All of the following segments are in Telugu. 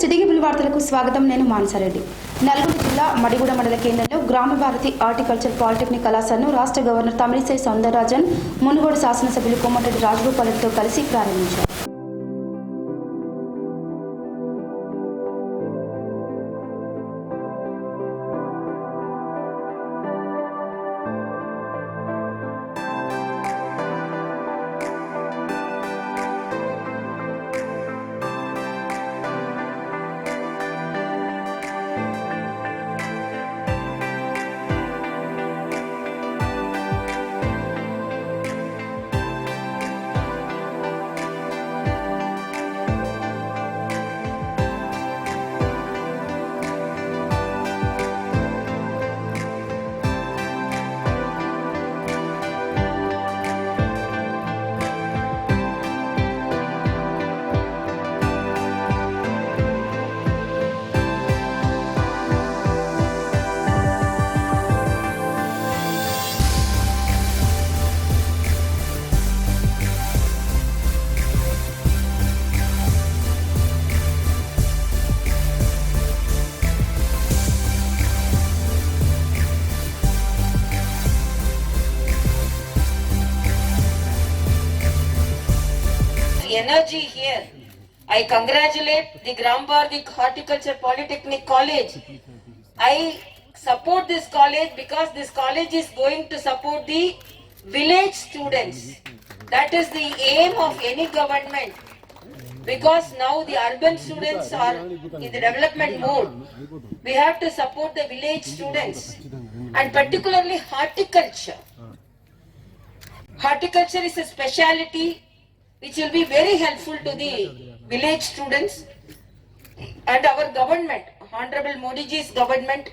సిటీగిబుల్ వార్తలకు స్వాగతం. నేను మాన్సారెడ్డి. నల్గొండ జిల్లా మడిగూడ మండల కేంద్రంలో గ్రామ భారతి హార్టికల్చర్ పాలిటెక్నిక్ కళాశాలను రాష్ట్ర గవర్నర్ తమిళిసై సౌందరరాజన్, మునుగోడు శాసనసభ్యులు కోమటిరెడ్డి రాజగోపాల్తో కలిసి ప్రారంభించారు. Energy here. I congratulate the Gram Bharati Horticulture Polytechnic College. I support this college because this college is going to support the village students. That is the aim of any government. Because now the urban students are in the development mode. We have to support the village students and particularly horticulture. Horticulture is a speciality which will be very helpful to the village students and our government. Honorable Modi ji's government,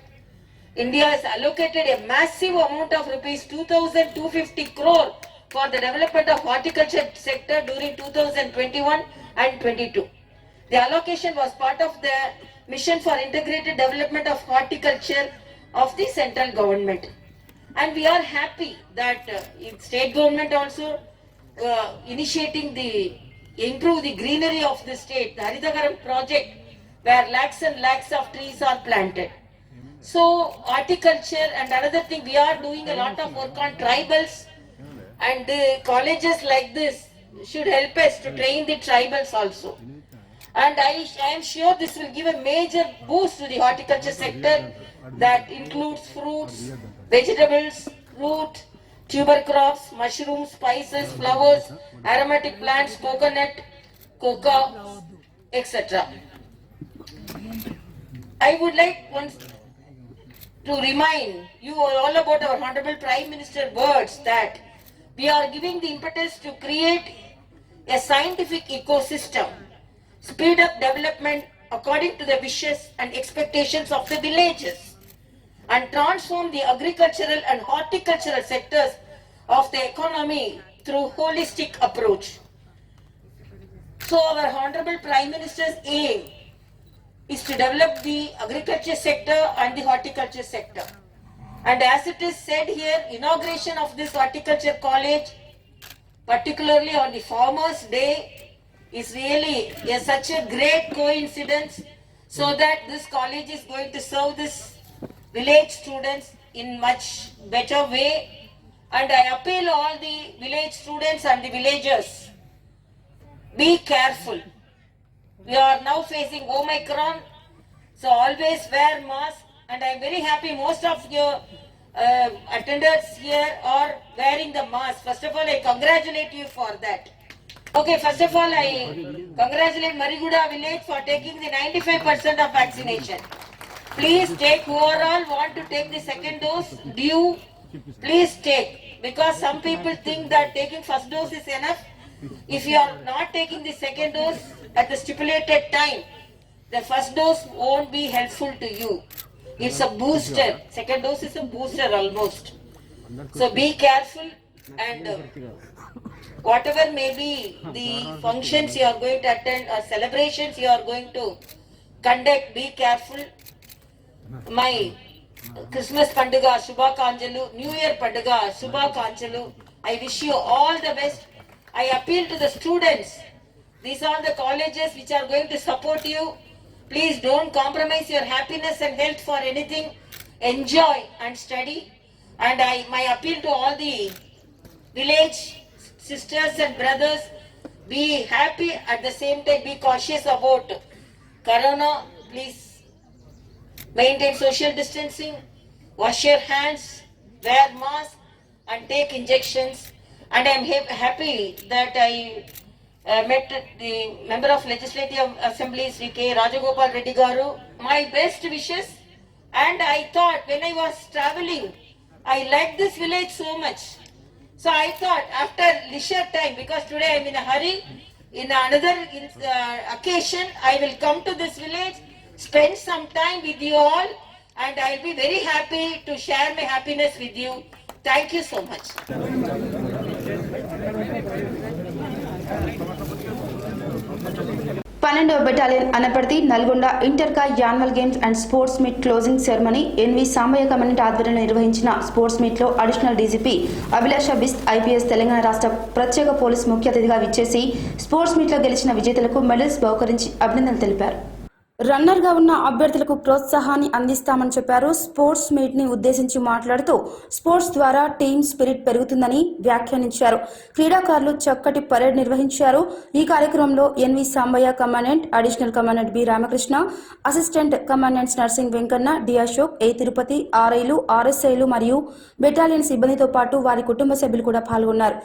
India has allocated a massive amount of rupees 2,250 crore for the development of horticulture sector during 2021 and 22. The allocation was part of the mission for integrated development of horticulture of the central government. And we are happy that state government also initiating the improve the greenery of the state, the Haritagaram project, where lakhs and lakhs of trees are planted. So horticulture and another thing, we are doing a lot of work on tribals, and colleges like this should help us to train the tribals also. And I am sure this will give a major boost to the horticulture sector that includes fruits, vegetables, fruit, tuber crops, mushrooms, spices, flowers, aromatic plants, coconut, cocoa, etc. I would like once to remind you all about our Honorable Prime Minister words that we are giving the impetus to create a scientific ecosystem, speed up development according to the wishes and expectations of the villages, and transform the agricultural and horticultural sectors of the economy through holistic approach. So our Honorable Prime Minister's aim is to develop the agriculture sector and the horticulture sector. And as it is said here, inauguration of this horticulture college, particularly on the Farmers' Day, is really such a great coincidence, so that this college is going to serve this village students in much better way. And I appeal all the village students and the villagers, be careful. We are now facing Omicron, so always wear mask. And I am very happy most of your attendants here are wearing the mask. First of all, I congratulate you for that. Okay, first of all, I congratulate Mariguda village for taking the 95% of vaccination. Please take, who are all want to take the second dose, due, please take, because some people think that taking first dose is enough. If you are not taking the second dose at the stipulated time, the first dose won't be helpful to you. It's a booster. Second dose is a booster almost. So be careful, and whatever may be the functions you are going to attend or celebrations you are going to conduct, be careful. My Christmas Panduga Shubhakanjalu, New Year Panduga Shubhakanjalu. I wish you all the best. I appeal to the students. These are the colleges which are going to support you. Please don't compromise your happiness and health for anything. Enjoy and study. And my appeal to all the village sisters and brothers, be happy at the same time, be cautious about corona. Please maintain social distancing, wash your hands, wear mask and take injections. And I am happy that I met the member of Legislative Assembly Sri K. Rajagopal Reddy Garu. My best wishes. And I thought when I was traveling, I liked this village so much. So I thought after leisure time, because today I am in a hurry, in another occasion, I will come to this village, spend some time with you all, and I will be very happy to share my happiness with you. Thank you so much. 12వ బెటాలియన్ అనపర్తి నల్గొండ ఇంటర్కా annual games and sports meet closing ceremony NV Sambaiah committee ఆధ్వర్యంలో నిర్వహించిన స్పోర్ట్స్ మీట్లో additional DGP Abhilasha Bisht IPS Telangana రాష్ట్ర ప్రత్యేక పోలీస్ ముఖ్య అతిథిగా విచ్చేసి స్పోర్ట్స్ మీట్లో గెలిచిన విజేతలకు మెడల్స్ బహుకరించి అభినందనలు తెలిపారు. రన్నర్గా ఉన్న అభ్యర్థులకు ప్రోత్సాహాన్ని అందిస్తామని చెప్పారు. స్పోర్ట్స్ మీట్ని ఉద్దేశించి మాట్లాడుతూ స్పోర్ట్స్ ద్వారా టీమ్ స్పిరిట్ పెరుగుతుందని వ్యాఖ్యానించారు. క్రీడాకారులు చక్కటి పరేడ్ నిర్వహించారు. ఈ కార్యక్రమంలో NV Sambaiah commandant, additional commandant B Ramakrishna, assistant commandants Narsing Venkanna, D Ashok, A Tirupati, ఆర్ఐలు, ఆర్ఎస్ఐలు మరియు బెటాలియన్ సిబ్బందితో పాటు వారి కుటుంబ సభ్యులు కూడా పాల్గొన్నారు.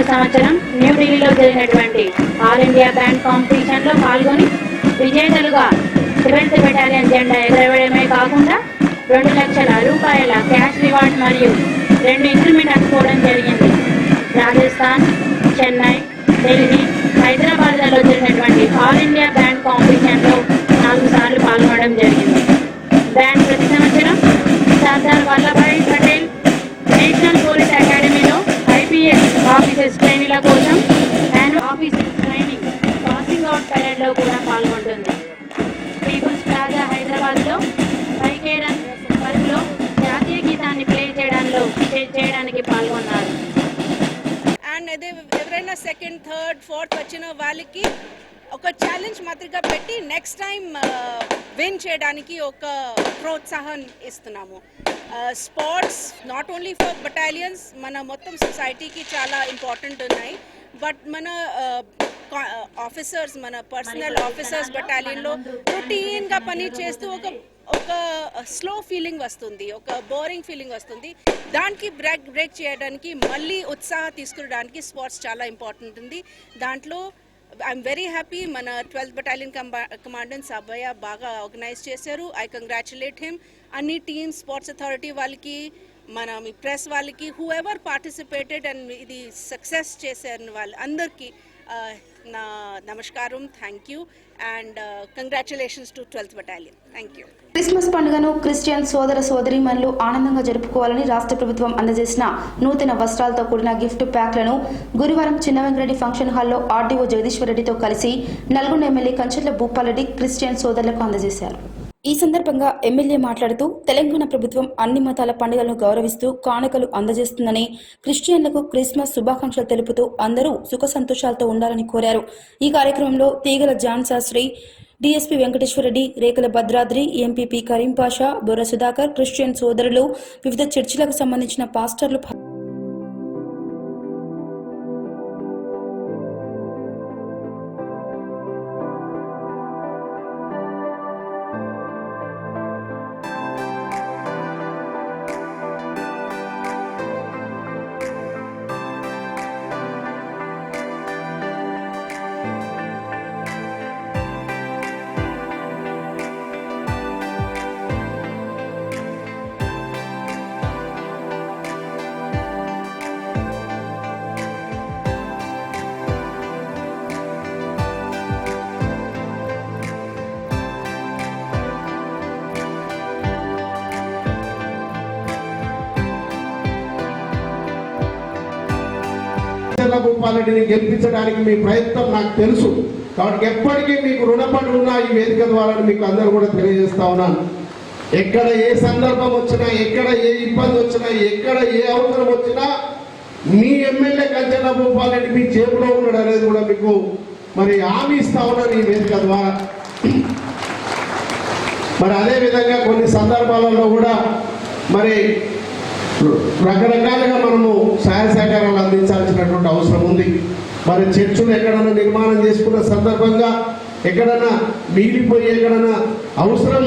సంవత్సరం న్యూఢిల్లీలో జరిగినటువంటి ఆల్ ఇండియా బ్యాండ్ కాంపిటీషన్ లో పాల్గొని విజేతలుగా 7th బెటాలియన్ జెండా ఎగరవేయడమే కాకుండా 2 లక్షల రూపాయల క్యాష్ రివార్డ్ మరియు 2 ఇంక్రిమెంట్ అందుకోవడం జరిగింది. రాజస్థాన్, చెన్నై, ఢిల్లీ, హైదరాబాద్లలో జరిగినటువంటి ఆల్ ఇండియా బ్యాండ్ కాంపిటీషన్ లో 4 సార్లు పాల్గొనడం జరిగింది. బ్యాండ్ ప్రతి సంవత్సరం సర్దార్ వల్లభాయ్ పటేల్ నేషనల్ పోలీస్ అకాడమీలో ఐపీఎస్ ఆఫీసర్స్ ట్రైనీల కోసం and officers training passing out parade లో కూడా పాల్గొంటుంది. పీపుల్స్ ప్లాజా హైదరాబాద్ లో పైకేరన్ వర్క్లో జాతీయ గీతాన్ని ప్లే చేయడానికి పాల్గొన్నారు. అండ్ అదే ఎవరైనా 2nd, 3rd, 4th వచ్చిన వాళ్ళకి ఒక ఛాలెంజ్ మాదిరిగా పెట్టి నెక్స్ట్ టైం విన్ చేయడానికి ఒక ప్రోత్సాహం ఇస్తున్నాము. Sports not only for battalions, మన మొత్తం సొసైటీకి చాలా ఇంపార్టెంట్ ఉన్నాయి. బట్ మన ఆఫీసర్స్, మన పర్సనల్ ఆఫీసర్స్ బటాలియన్లో రొటీన్గా పని చేస్తూ ఒక స్లో ఫీలింగ్ వస్తుంది, ఒక బోరింగ్ ఫీలింగ్ వస్తుంది. దానికి బ్రేక్ చేయడానికి, మళ్ళీ ఉత్సాహం తీసుకురావడానికి స్పోర్ట్స్ చాలా ఇంపార్టెంట్ ఉంది. దాంట్లో ఐఎమ్ వెరీ హ్యాపీ మన 12th బెటాలియన్ కమాండెంట్ సాంబయ్య బాగా ఆర్గనైజ్ చేశారు. I congratulate him. అన్ని టీమ్స్, స్పోర్ట్స్ అథారిటీ వాళ్ళకి, మన మీ ప్రెస్ వాళ్ళకి, హూ ఎవర్ పార్టిసిపేటెడ్ అండ్ ఇది సక్సెస్ చేశారు వాళ్ళందరికీ నా నమస్కారం, thank you and congratulations to 12th battalion. Thank you. Christmas పండుగను క్రిస్టియన్ సోదర సోదరీమణులు ఆనందంగా జరుపుకోవాలని రాష్ట్ర ప్రభుత్వం అందజేసిన నూతన వస్త్రాలతో కూడిన గిఫ్ట్ ప్యాక్లను గురువారం చిన్నవెంకరెడ్డి ఫంక్షన్ హాల్లో ఆర్డీఓ జగదీశ్వర్ రెడ్డితో కలిసి నల్గొండ ఎమ్మెల్యే కంచెట్ల భూపాలరెడ్డి క్రిస్టియన్ సోదరులకు అందజేశారు. ఈ సందర్భంగా ఎమ్మెల్యే మాట్లాడుతూ తెలంగాణ ప్రభుత్వం అన్ని మతాల పండుగలను గౌరవిస్తూ కానుకలు అందజేస్తుందని, క్రిస్టియన్లకు క్రిస్మస్ శుభాకాంక్షలు తెలుపుతూ అందరూ సుఖ సంతోషాలతో ఉండాలని కోరారు. ఈ కార్యక్రమంలో తీగల జాన్ శాస్త్రి, డీఎస్పీ వెంకటేశ్వరరెడ్డి, రేకుల భద్రాద్రి, ఎంపీపీ కరీం పాషా, బొర్ర సుధాకర్, క్రిస్టియన్ సోదరులు, వివిధ చర్చిలకు సంబంధించిన పాస్టర్లు కంచెల భూపాలరెడ్డిని గెలిపించడానికి మీ ప్రయత్నం నాకు తెలుసు. కాబట్టి ఎప్పటికీ మీకు రుణపడి ఉన్నా ఈ వేదిక ద్వారా మీకు అందరూ కూడా తెలియజేస్తా ఉన్నాను. ఎక్కడ ఏ సందర్భం వచ్చినా, ఎక్కడ ఏ ఇబ్బంది వచ్చినా, ఎక్కడ ఏ అవసరం వచ్చినా మీ ఎమ్మెల్యే కంచెల భూపాలరెడ్డి మీ జేబులో ఉన్నాడు అనేది కూడా మీకు మరి హామీ ఇస్తా ఉన్నాను ఈ వేదిక ద్వారా. మరి అదేవిధంగా కొన్ని సందర్భాలలో కూడా మరి రకరకాలుగా మనము సహాయ సహకారాలు అందించాల్సినటువంటి అవసరం ఉంది. మరి చర్చులు ఎక్కడైనా నిర్మాణం చేసుకున్న సందర్భంగా ఎక్కడైనా మిగిలిపోయి ఎక్కడైనా అవసరం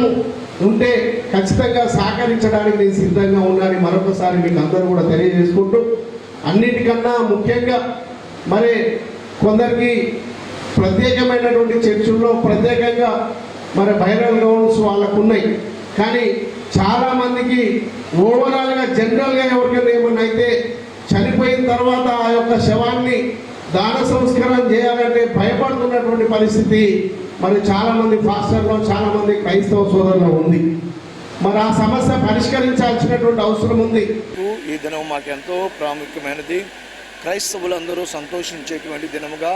ఉంటే ఖచ్చితంగా సహకరించడానికి నేను సిద్ధంగా ఉన్నానని మరొకసారి మీకు అందరూ కూడా తెలియజేసుకుంటూ, అన్నిటికన్నా ముఖ్యంగా మరి కొందరికి ప్రత్యేకమైనటువంటి చర్చుల్లో ప్రత్యేకంగా మరి బైరల్ గ్రౌండ్స్ వాళ్ళకు ఉన్నాయి. కానీ చాలా మందికి ఓవరాల్గా జనరల్గా ఎవరికైనా ఏమన్నా అయితే చనిపోయిన తర్వాత ఆ యొక్క శవాన్ని దాన సంస్కారం చేయాలంటే భయపడుతున్నటువంటి పరిస్థితి మరి చాలా మంది పాస్టర్లో, చాలా మంది క్రైస్తవ సోదరుల్లో ఉంది. మరి ఆ సమస్య పరిష్కరించాల్సినటువంటి అవసరం ఉంది. ఈ దినం మాకెంతో ప్రాముఖ్యమైనది. క్రైస్తవులందరూ సంతోషించేటువంటి దినముగా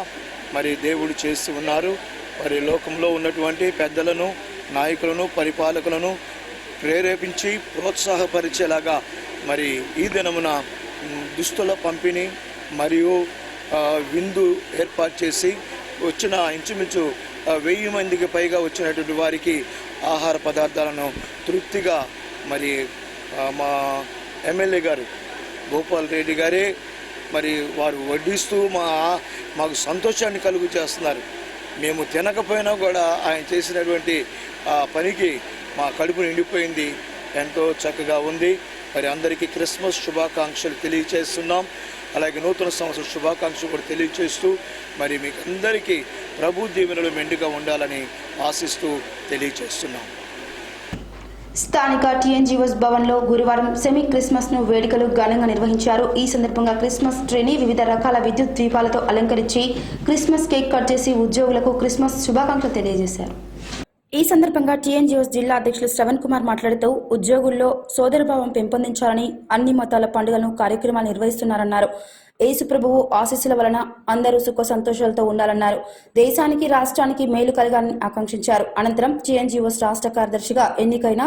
మరి దేవుడు చేసి ఉన్నారు. మరి లోకంలో ఉన్నటువంటి పెద్దలను, నాయకులను, పరిపాలకులను ప్రేరేపించి ప్రోత్సాహపరిచేలాగా మరి ఈ దినమున దుస్తుల పంపిణీ మరియు విందు ఏర్పాటు చేసి వచ్చిన ఇంచుమించు 1000 మందికి పైగా వచ్చినటువంటి వారికి ఆహార పదార్థాలను తృప్తిగా మరి మా ఎమ్మెల్యే గారు భూపాల్ రెడ్డి గారే మరి వారు వడ్డిస్తూ మాకు సంతోషాన్ని కలుగు చేస్తున్నారు. మేము తినకపోయినా కూడా ఆయన చేసినటువంటి పనికి మా కడుపు నిండిపోయింది, ఎంతో చక్కగా ఉంది. మరి అందరికీ క్రిస్మస్ శుభాకాంక్షలు తెలియజేస్తున్నాం. అలాగే నూతన సంవత్సర శుభాకాంక్షలు కూడా తెలియజేస్తూ మరి మీకు అందరికీ ప్రభు దీవెనలు మెండుగా ఉండాలని ఆశిస్తూ తెలియజేస్తున్నాం. స్థానిక టీఎన్జీఓస్ భవన్లో గురువారం సెమీ క్రిస్మస్ను వేడుకలు ఘనంగా నిర్వహించారు. ఈ సందర్భంగా క్రిస్మస్ ట్రీని వివిధ రకాల విద్యుత్ దీపాలతో అలంకరించి క్రిస్మస్ కేక్ కట్ చేసి ఉద్యోగులకు క్రిస్మస్ శుభాకాంక్షలు తెలియజేశారు. ఈ సందర్భంగా టీఎన్జీఓస్ జిల్లా అధ్యక్షులు శ్రవణ్ కుమార్ మాట్లాడుతూ ఉద్యోగుల్లో సోదరభావం పెంపొందించాలని అన్ని మతాల పండుగలను కార్యక్రమాలు నిర్వహిస్తున్నారన్నారు. యేసు ప్రభువు ఆశీస్సుల వలన అందరూ సుఖ సంతోషాలతో ఉండాలన్నారు. దేశానికి, రాష్ట్రానికి మేలు కలగాలని ఆకాంక్షించారు. అనంతరం టీఎన్జీఓస్ రాష్ట్ర కార్యదర్శిగా ఎన్నికైన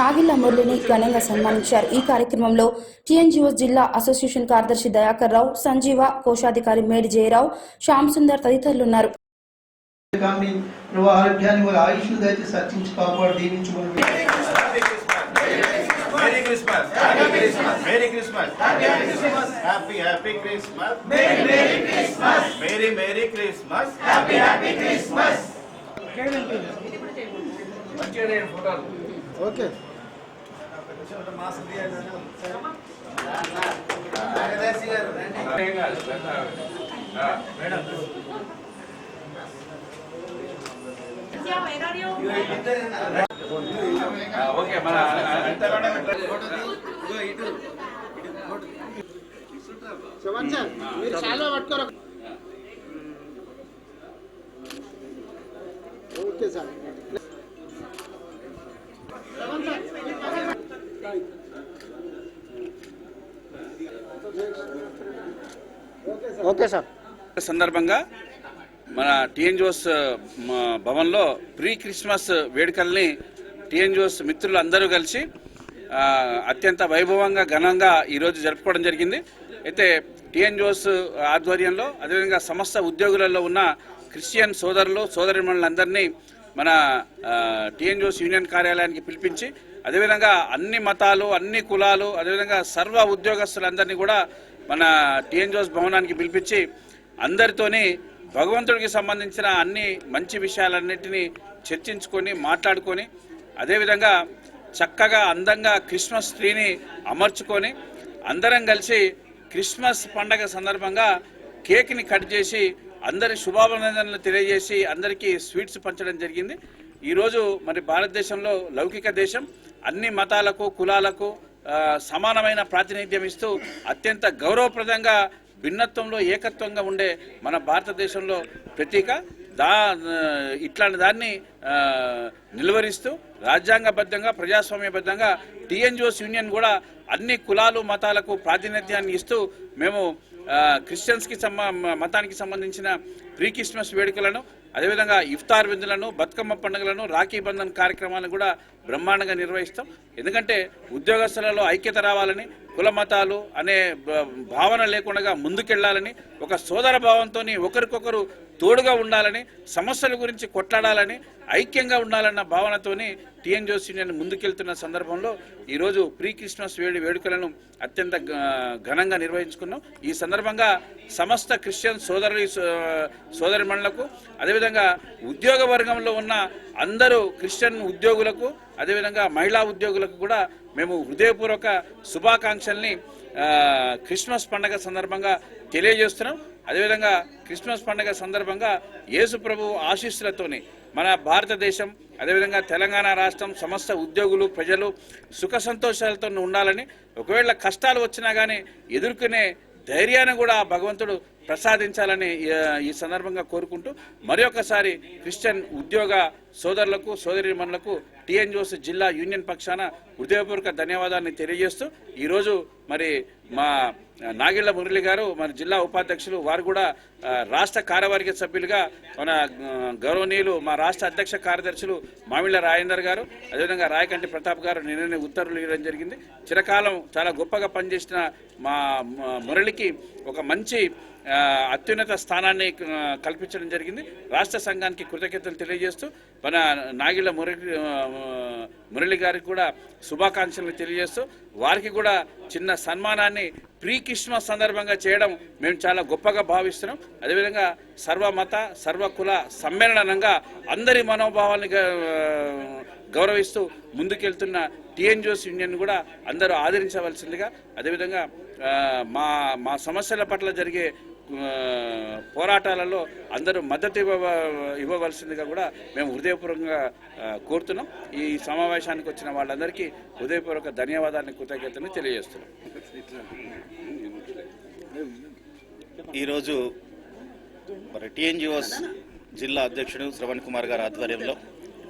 నాగిళ్ల మురళిని ఘనంగా సన్మానించారు. ఈ కార్యక్రమంలో టీఎన్జీఓస్ జిల్లా అసోసియేషన్ కార్యదర్శి దయాకర్ రావు, సంజీవ, కోశాధికారి మేడి జయరావు, శ్యామ్ సుందర్ తదితరులున్నారు. ఆరోగ్యాన్ని వారి ఆయుష్ను దయచేసి సర్చించి కాపాడు దీవించుకోండి. Merry Christmas. Happy Christmas. Merry Christmas. Happy Christmas. Happy Christmas. Merry Christmas. Merry Christmas. Happy Christmas. Okay. Okay మన మీరు చాలా పట్టుకోరు. Okay sir. Okay sir. సందర్భంగా మన టీఎన్జీఓస్ భవన్లో ప్రీ క్రిస్మస్ వేడుకల్ని టీఎన్జీఓస్ మిత్రులు అందరూ కలిసి అత్యంత వైభవంగా ఘనంగా ఈరోజు జరుపుకోవడం జరిగింది. అయితే టీఎన్జీఓస్ ఆధ్వర్యంలో అదేవిధంగా సమస్త ఉద్యోగులలో ఉన్న క్రిస్టియన్ సోదరులు సోదరిమణులందరినీ మన టీఎన్జీఓస్ యూనియన్ కార్యాలయానికి పిలిపించి అదేవిధంగా అన్ని మతాలు, అన్ని కులాలు, అదేవిధంగా సర్వ ఉద్యోగస్తులందరినీ కూడా మన టీఎన్జీఓస్ భవనానికి పిలిపించి అందరితోని భగవంతుడికి సంబంధించిన అన్ని మంచి విషయాలన్నింటినీ చర్చించుకొని మాట్లాడుకొని అదేవిధంగా చక్కగా అందంగా క్రిస్మస్ ట్రీని అమర్చుకొని అందరం కలిసి క్రిస్మస్ పండగ సందర్భంగా కేక్ని కట్ చేసి అందరి శుభాభినందనలు తెలియజేసి అందరికీ స్వీట్స్ పంచడం జరిగింది. ఈరోజు మరి భారతదేశంలో లౌకిక దేశం, అన్ని మతాలకు కులాలకు సమానమైన ప్రాతినిధ్యం ఇస్తూ అత్యంత గౌరవప్రదంగా భిన్నత్వంలో ఏకత్వంగా ఉండే మన భారతదేశంలో ప్రతీక ఇట్లాంటి దాన్ని నిలువరిస్తూ రాజ్యాంగబద్ధంగా ప్రజాస్వామ్యబద్ధంగా టీఎన్జీఓస్ యూనియన్ కూడా అన్ని కులాలు మతాలకు ప్రాతినిధ్యాన్ని ఇస్తూ మేము క్రిస్టియన్స్కి మతానికి సంబంధించిన ప్రీ క్రిస్మస్ వేడుకలను, అదేవిధంగా ఇఫ్తార్ విందులను, బతుకమ్మ పండుగలను, రాఖీ బంధన్ కార్యక్రమాలను కూడా బ్రహ్మాండంగా నిర్వహిస్తాం. ఎందుకంటే ఉద్యోగస్తులలో ఐక్యత రావాలని, కుల మతాలు అనే భావన లేకుండా ముందుకెళ్లాలని, ఒక సోదర భావంతో ఒకరికొకరు తోడుగా ఉండాలని, సమస్యల గురించి కొట్లాడాలని, ఐక్యంగా ఉండాలన్న భావనతోని టీఎన్ జోస్ యూనియన్ ముందుకెళ్తున్న సందర్భంలో ఈరోజు ప్రీ క్రిస్మస్ వేడుకలను అత్యంత ఘనంగా నిర్వహించుకున్నాం. ఈ సందర్భంగా సమస్త క్రిస్టియన్ సోదరిమణులకు, అదేవిధంగా ఉద్యోగ వర్గంలో ఉన్న అందరూ క్రిస్టియన్ ఉద్యోగులకు, అదేవిధంగా మహిళా ఉద్యోగులకు కూడా మేము హృదయపూర్వక శుభాకాంక్షల్ని క్రిస్మస్ పండుగ సందర్భంగా తెలియజేస్తున్నాం. అదేవిధంగా క్రిస్మస్ పండుగ సందర్భంగా యేసు ప్రభు ఆశీస్సులతోని మన భారతదేశం, అదేవిధంగా తెలంగాణ రాష్ట్రం సమస్త ఉద్యోగులు, ప్రజలు సుఖ సంతోషాలతో ఉండాలని, ఒకవేళ కష్టాలు వచ్చినా కానీ ఎదుర్కొనే ధైర్యాన్ని కూడా భగవంతుడు ప్రసాదించాలని ఈ సందర్భంగా కోరుకుంటూ మరొకసారి క్రిస్టియన్ ఉద్యోగ సోదరులకు, సోదరీమణులకు టీఎన్ జోస్ జిల్లా యూనియన్ పక్షాన హృదయపూర్వక ధన్యవాదాన్ని తెలియజేస్తూ ఈరోజు మరి మా నాగిళ్ల మురళి గారు మన జిల్లా ఉపాధ్యక్షులు, వారు కూడా రాష్ట్ర కార్యవర్గ సభ్యులుగా మన గౌరవనీయులు మా రాష్ట్ర అధ్యక్ష కార్యదర్శులు మామిళ్ళ రాజేందర్ గారు, అదేవిధంగా రాయకంటి ప్రతాప్ గారు నిన్ననే ఉత్తర్వులు ఇవ్వడం జరిగింది. చిరకాలం చాలా గొప్పగా పనిచేసిన మా మురళికి ఒక మంచి అత్యున్నత స్థానాన్ని కల్పించడం జరిగింది. రాష్ట్ర సంఘానికి కృతజ్ఞతలు తెలియజేస్తూ మన నాగిళ్ల మురళి గారికి కూడా శుభాకాంక్షలు తెలియజేస్తూ వారికి కూడా చిన్న సన్మానాన్ని ప్రీ క్రిస్మస్ సందర్భంగా చేయడం మేము చాలా గొప్పగా భావిస్తున్నాం. అదేవిధంగా సర్వమత సర్వకుల సమ్మేళనంగా అందరి మనోభావాన్ని గౌరవిస్తూ ముందుకెళ్తున్న టీఎన్ జోస్ యూనియన్ కూడా అందరూ ఆదరించవలసిందిగా, అదేవిధంగా మా సమస్యల పట్ల జరిగే పోరాటాలలో అందరూ మద్దతు ఇవ్వవలసిందిగా కూడా మేము హృదయపూర్వకంగా కోరుతున్నాం. ఈ సమావేశానికి వచ్చిన వాళ్ళందరికీ హృదయపూర్వక ధన్యవాదాన్ని, కృతజ్ఞతలు తెలియజేస్తున్నాం. ఈరోజు మరి టీఎన్జిఓస్ జిల్లా అధ్యక్షుడు శ్రవణ్ కుమార్ గారి ఆధ్వర్యంలో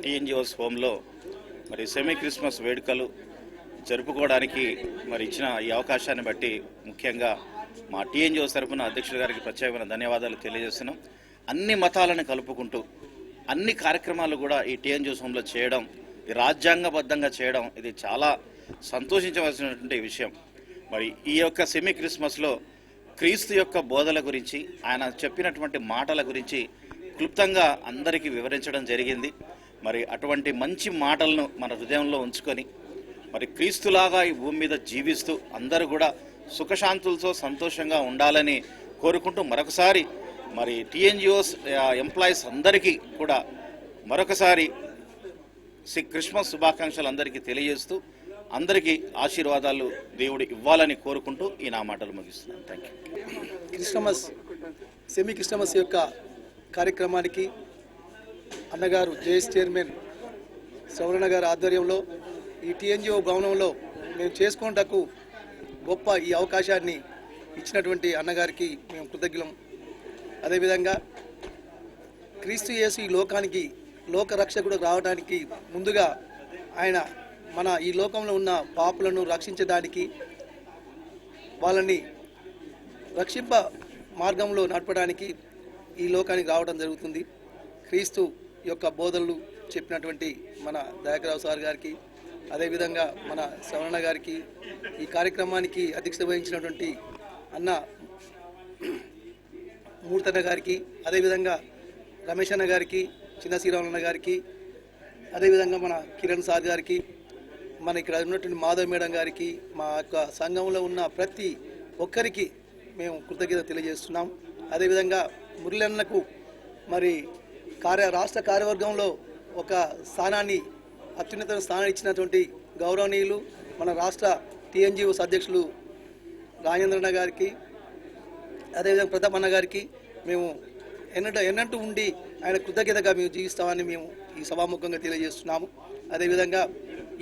టీఎన్జిఓస్ హోంలో మరి సెమీ క్రిస్మస్ వేడుకలు జరుపుకోవడానికి మరి ఇచ్చిన ఈ అవకాశాన్ని బట్టి ముఖ్యంగా మా టీఎన్జిఓస్ తరఫున అధ్యక్షుడు గారికి ప్రత్యేకమైన ధన్యవాదాలు తెలియజేస్తున్నాం. అన్ని మతాలను కలుపుకుంటూ అన్ని కార్యక్రమాలు కూడా ఈ టీఎన్జిఓస్ హోంలో చేయడం, రాజ్యాంగబద్ధంగా చేయడం, ఇది చాలా సంతోషించవలసినటువంటి విషయం. మరి ఈ యొక్క సెమీ క్రిస్మస్లో క్రీస్తు యొక్క బోధల గురించి, ఆయన చెప్పినటువంటి మాటల గురించి క్లుప్తంగా అందరికీ వివరించడం జరిగింది. మరి అటువంటి మంచి మాటలను మన హృదయంలో ఉంచుకొని మరి క్రీస్తులాగా ఈ భూమి మీద జీవిస్తూ అందరూ కూడా సుఖశాంతులతో సంతోషంగా ఉండాలని కోరుకుంటూ మరొకసారి మరి టీఎన్జిఓస్ ఎంప్లాయీస్ అందరికీ కూడా మరొకసారి క్రిస్మస్ శుభాకాంక్షలు అందరికీ తెలియజేస్తూ అందరికీ ఆశీర్వాదాలు దేవుడు ఇవ్వాలని కోరుకుంటూ ఈ నా మాటలు ముగిస్తున్నాను. Thank you. సెమీ క్రిస్మస్ యొక్క కార్యక్రమానికి అన్నగారు జేఎస్ చైర్మన్ శ్రవణ గారి ఆధ్వర్యంలో ఈ టీఎన్జిఓ భవనంలో మేము చేసుకున్నటకు గొప్ప ఈ అవకాశాన్ని ఇచ్చినటువంటి అన్నగారికి మేము కృతజ్ఞులం. అదేవిధంగా క్రీస్తు యేసు ఈ లోకానికి లోకరక్షకుడు రావడానికి ముందుగా ఆయన మన ఈ లోకంలో ఉన్న పాపులను రక్షించడానికి, వాళ్ళని రక్షింప మార్గంలో నడపడానికి ఈ లోకానికి రావడం జరుగుతుంది. క్రీస్తు యొక్క బోధనలు చెప్పినటువంటి మన దయాకరావు సార్ గారికి, అదేవిధంగా మన శ్రవణ గారికి, ఈ కార్యక్రమానికి అధ్యక్షత వహించినటువంటి అన్న మూర్తన్న గారికి, అదేవిధంగా రమేష్ అన్న గారికి, చిన్న శ్రీరామన్న గారికి, అదేవిధంగా మన కిరణ్ సార్ గారికి, మన ఇక్కడ ఉన్నటువంటి మాధవ్ మేడం గారికి, మా యొక్క సంఘంలో ఉన్న ప్రతి ఒక్కరికి మేము కృతజ్ఞత తెలియజేస్తున్నాం. అదేవిధంగా మురళన్నకు మరి రాష్ట్ర కార్యవర్గంలో ఒక స్థానాన్ని, అత్యున్నత స్థానాన్ని ఇచ్చినటువంటి గౌరవనీయులు మన రాష్ట్ర టీఎన్జిఓస్ అధ్యక్షులు రాజేంద్రన్న గారికి, అదేవిధంగా ప్రతాప్ అన్న గారికి మేము ఎన్నట్టు ఉండి ఆయన కృతజ్ఞతగా మేము జీవిస్తామని మేము ఈ సభాముఖంగా తెలియజేస్తున్నాము. అదేవిధంగా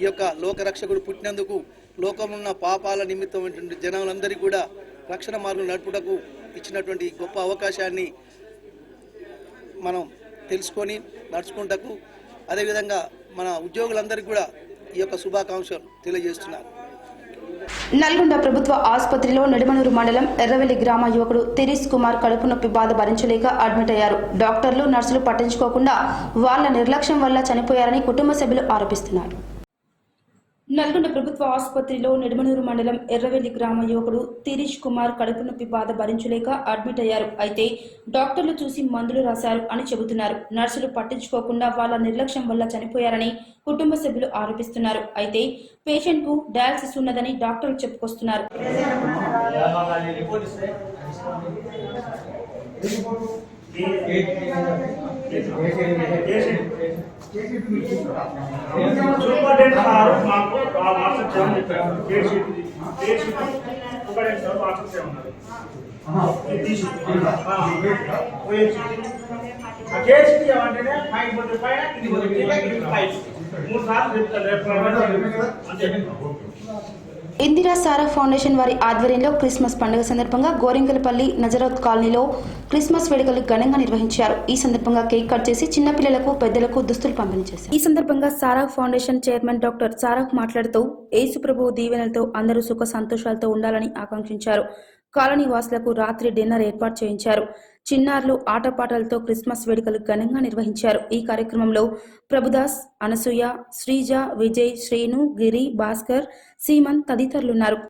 ఈ యొక్క లోకరక్షకుడు పుట్టినందుకు లోకంలో ఉన్న పాపాల నిమిత్తమైనటువంటి జనాలందరికీ కూడా రక్షణ మార్గం నడుపుటకు ఇచ్చినటువంటి గొప్ప అవకాశాన్ని మనం తెలుసుకొని నడుచుకుంటకు, అదేవిధంగా మన ఉద్యోగులందరికీ కూడా ఈ యొక్క శుభాకాంక్షలు తెలియజేస్తున్నారు. నల్గొండ ప్రభుత్వ ఆసుపత్రిలో నిడమనూరు మండలం ఎర్రవెల్లి గ్రామ యువకుడు తిరీష్ కుమార్ కడుపు నొప్పి బాధ భరించలేక అడ్మిట్ అయ్యారు. డాక్టర్లు నర్సులు పట్టించుకోకుండా వాళ్ల నిర్లక్ష్యం వల్ల చనిపోయారని కుటుంబ సభ్యులు ఆరోపిస్తున్నారు. నల్గొండ ప్రభుత్వ ఆసుపత్రిలో నిడమనూరు మండలం ఎర్రవెల్లి గ్రామ యువకుడు తిరీష్ కుమార్ కడుపు నొప్పి బాధ భరించలేక అడ్మిట్ అయ్యారు. అయితే డాక్టర్లు చూసి మందులు రాశారు అని చెబుతున్నారు. నర్సులు పట్టించుకోకుండా వాళ్ళ నిర్లక్ష్యం వల్ల చనిపోయారని కుటుంబ సభ్యులు ఆరోపిస్తున్నారు. అయితే పేషెంట్ కు డయాలసిస్ ఉన్నదని డాక్టర్లు చెప్పుకొస్తున్నారు. ఇందిరా సారా ఫౌండేషన్ వారి ఆధ్వర్యంలో క్రిస్మస్ పండుగ సందర్భంగా గోరింగలపల్లి నజరత్ కాలనీలో క్రిస్మస్ వేడుకలు ఘనంగా నిర్వహించారు. ఈ సందర్భంగా కేక్ కట్ చేసి చిన్నపిల్లలకు పెద్దలకు దుస్తులు పంపిణీ చేశారు. ఈ సందర్భంగా సారా ఫౌండేషన్ చైర్మన్ డాక్టర్ సారాఫ్ మాట్లాడుతూ యేసు ప్రభువు దీవెనలతో అందరూ సుఖ సంతోషాలతో ఉండాలని ఆకాంక్షించారు. కాలనీ వాసులకు రాత్రి డిన్నర్ ఏర్పాటు చేయించారు. చిన్నారులు ఆటపాటలతో క్రిస్మస్ వేడుకలు ఘనంగా నిర్వహించారు. ఈ కార్యక్రమంలో ప్రభుదాస్, అనసూయ, శ్రీజ, విజయ్, శ్రీను, గిరి, భాస్కర్, సీమన్ తదితరులున్నారు.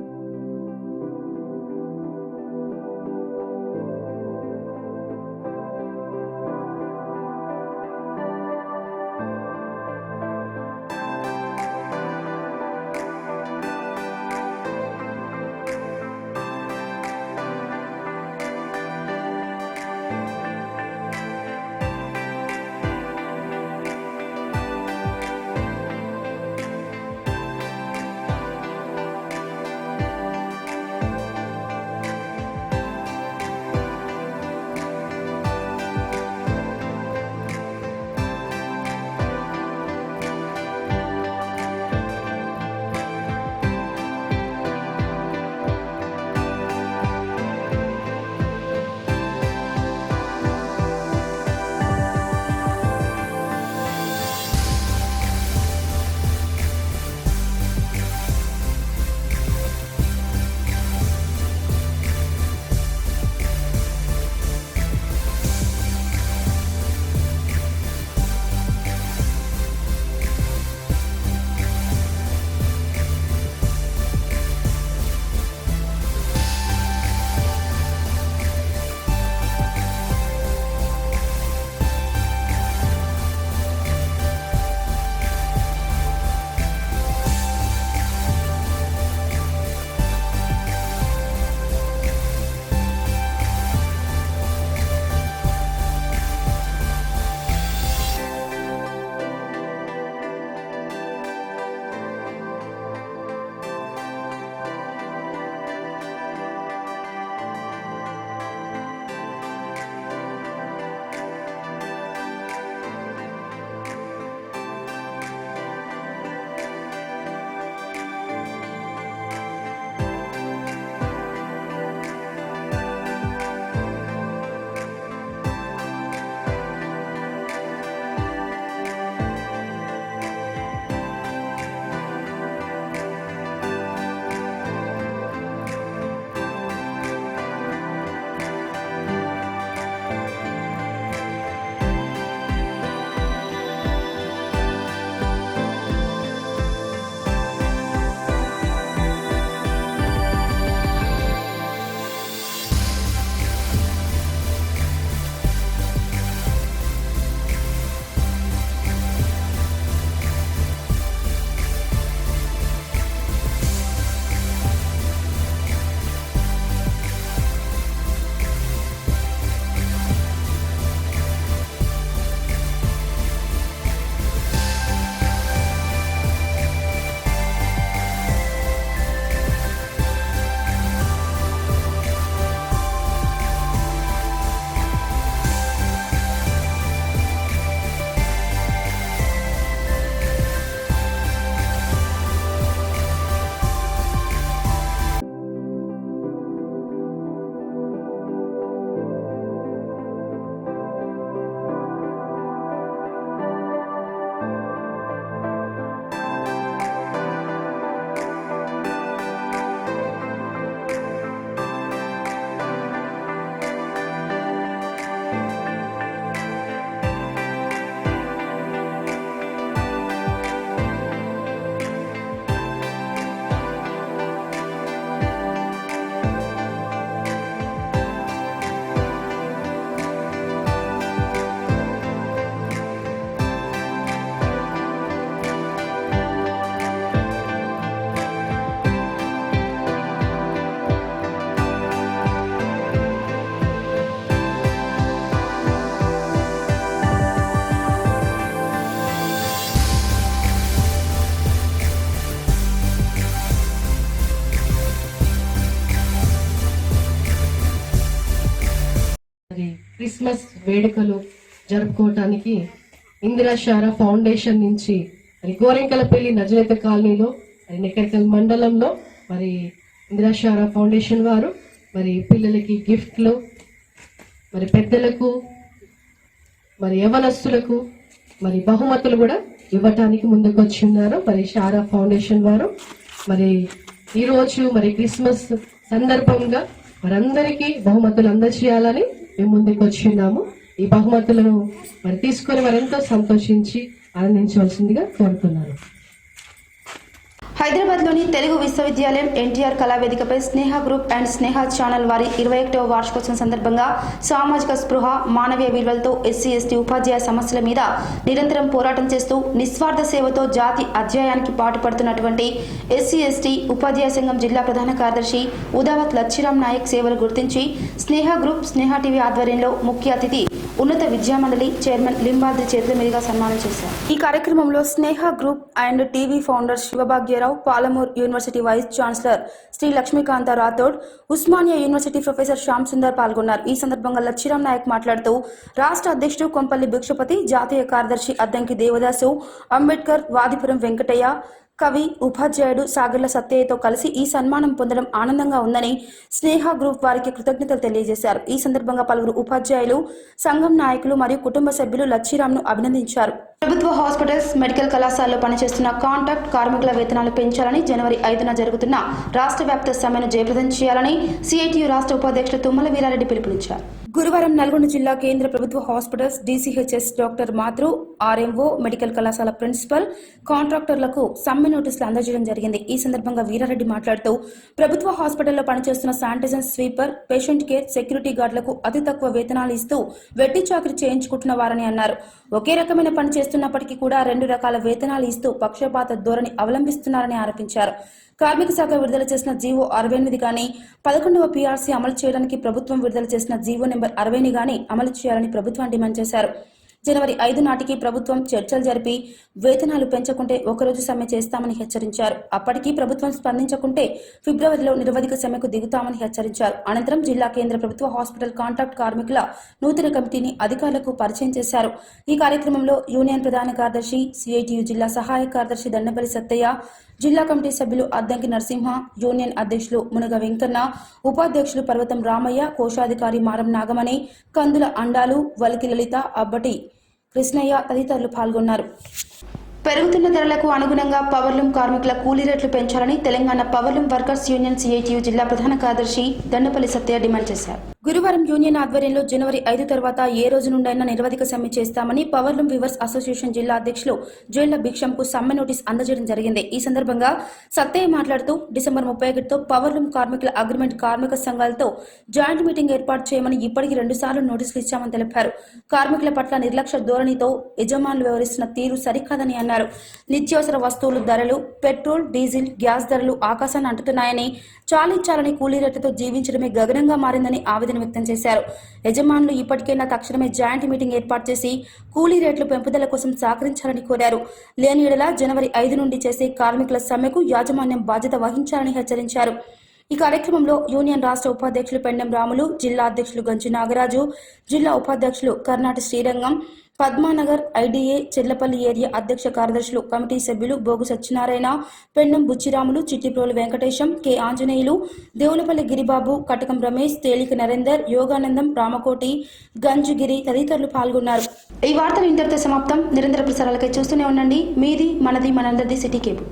మరి క్రిస్మస్ వేడుకలు జరుపుకోవటానికి ఇందిరాశార ఫౌండేషన్ నుంచి మరి గోరెంకలపల్లి నజరేత కాలనీలో మరి నెక్కర్కల్ మండలంలో మరి ఇందిరాశార ఫౌండేషన్ వారు మరి పిల్లలకి గిఫ్ట్లు మరి పెద్దలకు మరి యవనస్తులకు మరి బహుమతులు కూడా ఇవ్వటానికి ముందుకు వచ్చి ఉన్నారు. మరి శారా ఫౌండేషన్ వారు మరి ఈరోజు మరి క్రిస్మస్ సందర్భంగా మరందరికీ బహుమతులు అందజేయాలని మేము ముందుకు వచ్చి ఉన్నాము. ఈ బహుమతులను మరి తీసుకొని మరెంతో సంతోషించి ఆనందించవలసిందిగా కోరుతున్నాను. హైదరాబాద్లోని తెలుగు విశ్వవిద్యాలయం ఎన్టీఆర్ కళావేదికపై స్నేహ గ్రూప్ అండ్ స్నేహ ఛానల్ వారి 21వ వార్షికోత్సవం సందర్భంగా సామాజిక స్పృహ మానవీయ విలువలతో ఎస్సీ ఎస్టీ ఉపాధ్యాయ సమస్యల మీద నిరంతరం పోరాటం చేస్తూ నిస్వార్థ సేవతో జాతి అధ్యాయానికి పాటుపడుతున్నటువంటి ఎస్సీ ఎస్టీ ఉపాధ్యాయ సంఘం జిల్లా ప్రధాన కార్యదర్శి ఉదావత్ లచ్చిరామ్ నాయక్ సేవలు గుర్తించి స్నేహ గ్రూప్ స్నేహ టీవీ ఆధ్వర్యంలో ముఖ్య అతిథి ఉన్నత విద్యామండలి చైర్మన్ లింబాద్రి చేతుల మీదుగా సన్మానం చేశారు. ఈ కార్యక్రమంలో Sneha group and TV founder Shivabhagyarao, Palamur university vice chancellor Shri Lakshmikanta Rathod, Osmania university professor Shyam Sundar పాల్గొన్నారు. ఈ సందర్భంగా లచ్చిరామ్ నాయక్ మాట్లాడుతూ రాష్ట్ర అధ్యక్షుడు కొంపల్లి భిక్షపతి, జాతీయ కార్యదర్శి అద్దంకి దేవదాసు, అంబేద్కర్, వాదిపురం వెంకటయ్య, కవి, ఉపాధ్యాయుడు సాగర్ల సత్యయ్యతో కలిసి ఈ సన్మానం పొందడం ఆనందంగా ఉందని స్నేహ గ్రూప్ వారికి కృతజ్ఞతలు తెలియజేశారు. ఈ సందర్భంగా పలువురు ఉపాధ్యాయులు, సంఘం నాయకులు మరియు కుటుంబ సభ్యులు లచ్చిరామ్ను అభినందించారు. ప్రభుత్వ హాస్పిటల్స్, మెడికల్ కళాశాలలో పనిచేస్తున్న కాంట్రాక్ట్ కార్మికుల వేతనాలు పెంచాలని జనవరి 5న జరుగుతున్న రాష్ట్ర వ్యాప్త సమ్మెను జయప్రదం చేయాలని సిఐటియు రాష్ట్ర ఉపాధ్యక్షులు తుమ్మల వీరారెడ్డి పిలుపునిచ్చారు. గురువారం నల్గొండ జిల్లా కేంద్ర ప్రభుత్వ హాస్పిటల్స్, DCHS డాక్టర్ మాతృ, RMO, మెడికల్ కళాశాల ప్రిన్సిపల్, కాంట్రాక్టర్లకు సమ్మె నోటీసులు అందజేయడం జరిగింది. ఈ సందర్భంగా వీరారెడ్డి మాట్లాడుతూ ప్రభుత్వ హాస్పిటల్లో పనిచేస్తున్న sanitizer, sweeper, patient care, security గార్డులకు అతి తక్కువ వేతనాలు ఇస్తూ వెట్టి చాకరీ చేయించుకుంటున్న వారని అన్నారు. ఒకే రకమైన పని చేస్తున్నప్పటికీ కూడా 2 రకాల వేతనాలు ఇస్తూ పక్షపాత ధోరణి అవలంబిస్తున్నారని ఆరోపించారు. కార్మిక శాఖ విడుదల చేసిన జీవో 68 గానీ 11వ PRC అమలు చేయడానికి ప్రభుత్వం విడుదల చేసిన జీవో నెంబర్ 60ని గానీ అమలు చేయాలని ప్రభుత్వాన్ని డిమాండ్ చేశారు. జనవరి 5 నాటికి ప్రభుత్వం చర్చలు జరిపి వేతనాలు పెంచకుంటే ఒకరోజు సమ్మె చేస్తామని హెచ్చరించారు. అప్పటికీ ప్రభుత్వం స్పందించకుంటే ఫిబ్రవరిలో నిరవధిక సమ్మెకు దిగుతామని హెచ్చరించారు. అనంతరం జిల్లా కేంద్ర ప్రభుత్వ హాస్పిటల్ కాంట్రాక్ట్ కార్మికుల నూతన కమిటీని అధికారులకు పరిచయం చేశారు. ఈ కార్యక్రమంలో యూనియన్ ప్రధాన కార్యదర్శి, సిఐటియు జిల్లా సహాయ కార్యదర్శి దండపల్లి సత్తయ్య, జిల్లా కమిటీ సభ్యులు అద్దంకి నరసింహ, యూనియన్ అధ్యక్షులు మునగ వెంకన్న, ఉపాధ్యక్షులు పర్వతం రామయ్య, కోశాధికారి మారం నాగమణి, కందుల అండాలు, వలికి లలిత, అబ్బటి కృష్ణయ్య తదితరులు పాల్గొన్నారు. పెరుగుతున్న ధరలకు అనుగుణంగా పవర్లూమ్ కార్మికుల కూలీ రేట్లు పెంచాలని Telangana powerloom workers union CITU జిల్లా ప్రధాన కార్యదర్శి దండపల్లి సత్తయ్య డిమాండ్ చేశారు. గురువారం యూనియన్ ఆధ్వర్యంలో జనవరి 5 తర్వాత ఏ రోజు నుండైనా నిరవధిక సమ్మె చేస్తామని పవర్లూమ్ వీవర్స్ అసోసియేషన్ జిల్లా అధ్యక్షులు జైళ్ల భిక్షంకు సమ్మె నోటీస్ అందజేయడం జరిగింది. ఈ సందర్భంగా సత్తయ్య మాట్లాడుతూ డిసెంబర్ 31తో పవర్లూమ్ కార్మికుల అగ్రిమెంట్ కార్మిక సంఘాలతో జాయింట్ మీటింగ్ ఏర్పాటు చేయమని ఇప్పటికీ 2 సార్లు నోటీసులు ఇచ్చామని తెలిపారు. కార్మికుల పట్ల నిర్లక్ష్య ధోరణితో యజమానులు వ్యవహరిస్తున్న తీరు సరికాదని అన్నారు. నిత్యావసర వస్తువులు ధరలు, పెట్రోల్, డీజిల్, గ్యాస్ ధరలు ఆకాశాన్ని అంటుతున్నాయని, చాలించాలని కూలీ రేట్లతో జీవించడమే గగనంగా మారిందని ఆవేదన వ్యక్తం చేశారు. యజమానులు ఇప్పటికైనా తక్షణమే జాయింట్ మీటింగ్ ఏర్పాటు చేసి కూలీ రేట్లు పెంపుదల కోసం సహకరించాలని కోరారు. లేని యెడల జనవరి 5 నుండి చేసే కార్మికుల సమ్మెకు యాజమాన్యం బాధ్యత వహించాలని హెచ్చరించారు. ఈ కార్యక్రమంలో యూనియన్ రాష్ట్ర ఉపాధ్యక్షులు పెండెం రాములు, జిల్లా అధ్యక్షులు గంజి నాగరాజు, జిల్లా ఉపాధ్యక్షులు కర్ణాటి శ్రీరంగం, పద్మానగర్ ఐడిఏ చెర్లపల్లి ఏరియా అధ్యక్ష కార్యదర్శులు, కమిటీ సభ్యులు బోగు సత్యనారాయణ, పెండం బుచ్చిరాములు, చిట్టిప్రోలు వెంకటేశం, కె ఆంజనేయులు, దేవులపల్లి గిరిబాబు, కటకం రమేష్, తేలిక నరేందర్, యోగానందం, రామకోటి, గంజుగిరి తదితరులు పాల్గొన్నారు. ఈ వార్తలు ఇంతటితో సమాప్తం. నిరంతర ప్రసారాలకై చూస్తూనే ఉండండి. మీది మనది మనందరిది సిటీ కేబుల్.